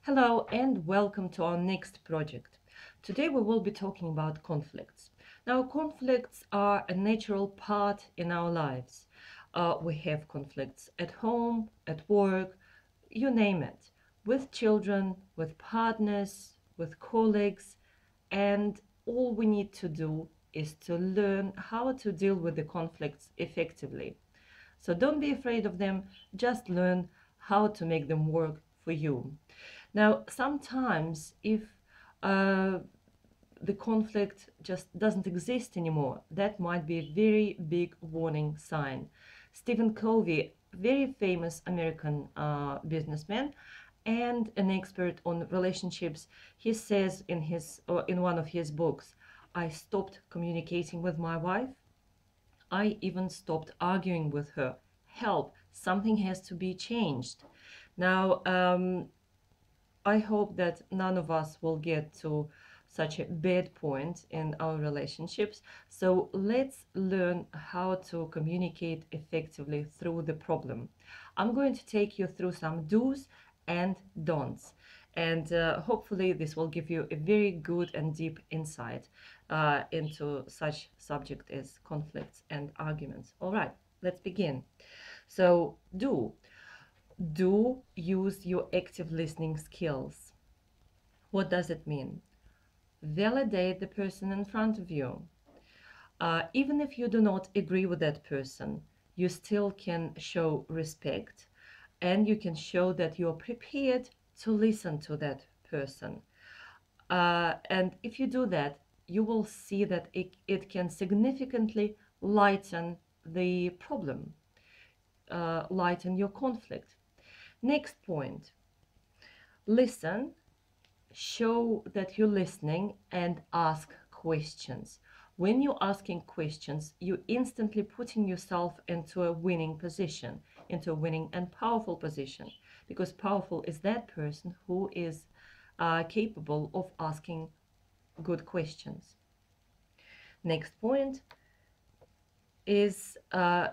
Hello and welcome to our next project. Today we will be talking about conflicts. Now, conflicts are a natural part in our lives. We have conflicts at home, at work, you name it, with children, with partners, with colleagues, and all we need to do is to learn how to deal with the conflicts effectively. So don't be afraid of them, just learn how to make them work for you. Now, sometimes if uh, the conflict just doesn't exist anymore, that might be a very big warning sign. Stephen Covey, very famous American businessman and an expert on relationships, he says in one of his books, "I stopped communicating with my wife. I even stopped arguing with her. Help! Something has to be changed." Now, I hope that none of us will get to such a bad point in our relationships. So let's learn how to communicate effectively through the problem. I'm going to take you through some do's and don'ts. And hopefully this will give you a very good and deep insight into such subject as conflicts and arguments. All right, let's begin. So do use your active listening skills. What does it mean? Validate the person in front of you. Even if you do not agree with that person, you still can show respect and you can show that you're prepared to listen to that person. And if you do that, you will see that it can significantly lighten the problem, lighten your conflict. Next point, listen, show that you're listening, and ask questions. When you're asking questions, you're instantly putting yourself into a winning position, into a winning and powerful position, because powerful is that person who is capable of asking good questions. Next point is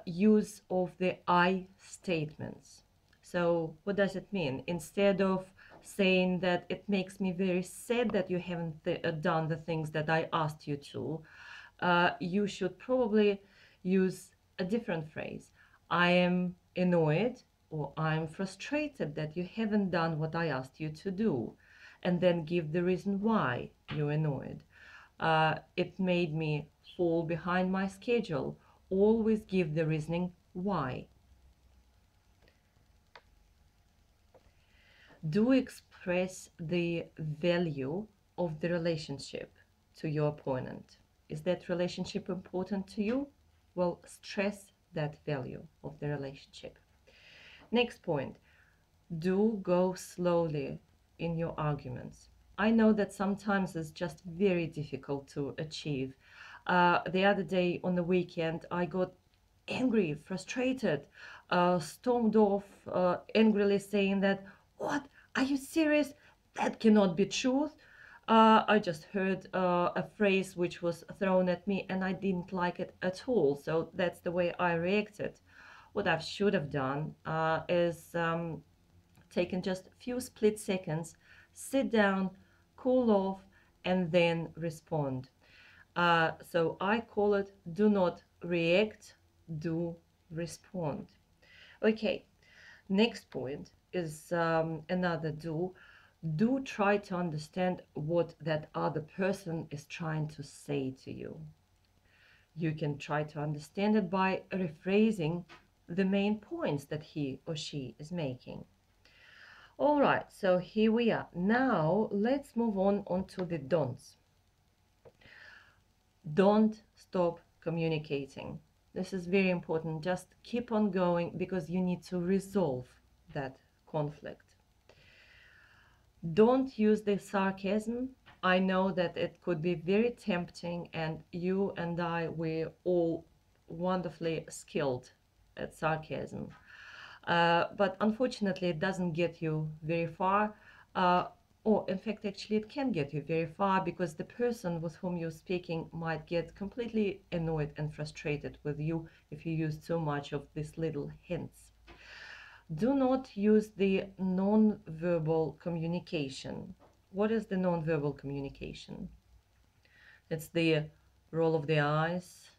use of the I statements. So what does it mean? Instead of saying that it makes me very sad that you haven't done the things that I asked you to, you should probably use a different phrase. I am annoyed or I'm frustrated that you haven't done what I asked you to do, and then give the reason why you're annoyed. It made me fall behind my schedule. Always give the reasoning why. Do express the value of the relationship to your opponent. Is that relationship important to you? Well, stress that value of the relationship. Next point, do go slowly in your arguments. I know that sometimes it's just very difficult to achieve. The other day on the weekend, I got angry, frustrated, stormed off, angrily saying that, "What? Are you serious? That cannot be truth." I just heard a phrase which was thrown at me and I didn't like it at all. So that's the way I reacted. What I should have done is taken just a few split seconds, sit down, cool off, and then respond. So I call it do not react, do respond. Okay, next point is another do. Do try to understand what that other person is trying to say to you. You can try to understand it by rephrasing the main points that he or she is making. All right, so here we are. Now let's move on to the don'ts. Don't stop communicating. This is very important. Just keep on going because you need to resolve that conflict. Don't use the sarcasm. I know that it could be very tempting, and you and I, we're all wonderfully skilled at sarcasm. But unfortunately, it doesn't get you very far. Or in fact, actually, it can get you very far, because the person with whom you're speaking might get completely annoyed and frustrated with you if you use too much of these little hints. Do not use the non-verbal communication. What is the non-verbal communication? It's the roll of the eyes,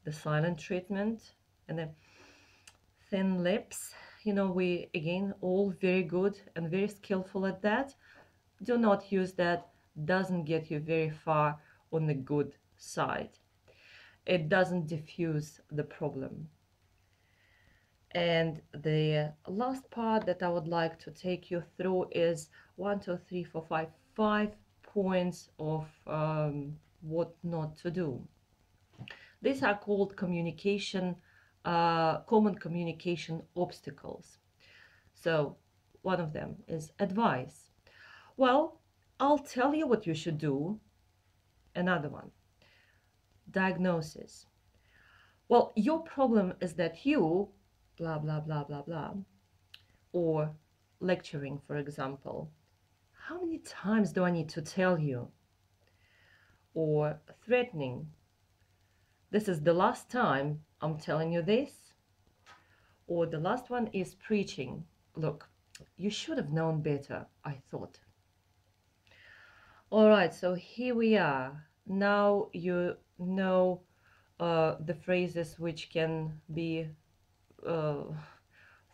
the silent treatment, and the thin lips. You know, we, again, all very good and very skillful at that. Do not use that. Doesn't get you very far on the good side. It doesn't diffuse the problem. And the last part that I would like to take you through is 1, 2, 3, 4, 5, 5 points of what not to do. These are called common communication obstacles. So one of them is advice. Well, I'll tell you what you should do. Another one, diagnosis. Well, your problem is that you, blah, blah, blah, blah, blah. Or lecturing, for example. How many times do I need to tell you? Or threatening. This is the last time I'm telling you this. Or the last one is preaching. Look, you should have known better, I thought. All right, so here we are. Now you know the phrases which can be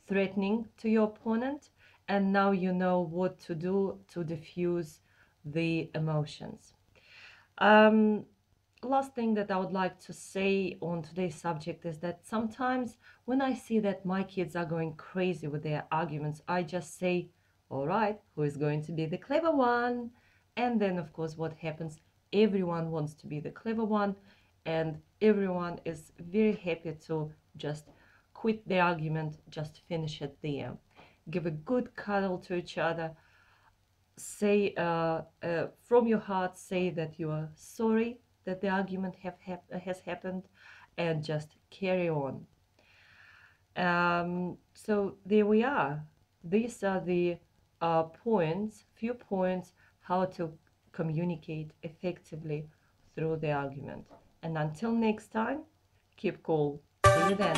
threatening to your opponent, and now you know what to do to diffuse the emotions. Last thing that I would like to say on today's subject is that sometimes when I see that my kids are going crazy with their arguments, I just say, all right, who is going to be the clever one? And then, of course, what happens? Everyone wants to be the clever one, and everyone is very happy to just quit the argument, just finish it there. Give a good cuddle to each other. Say from your heart, say that you are sorry that the argument has happened, and just carry on. So there we are. These are the few points how to communicate effectively through the argument. And until next time, keep cool. See you then.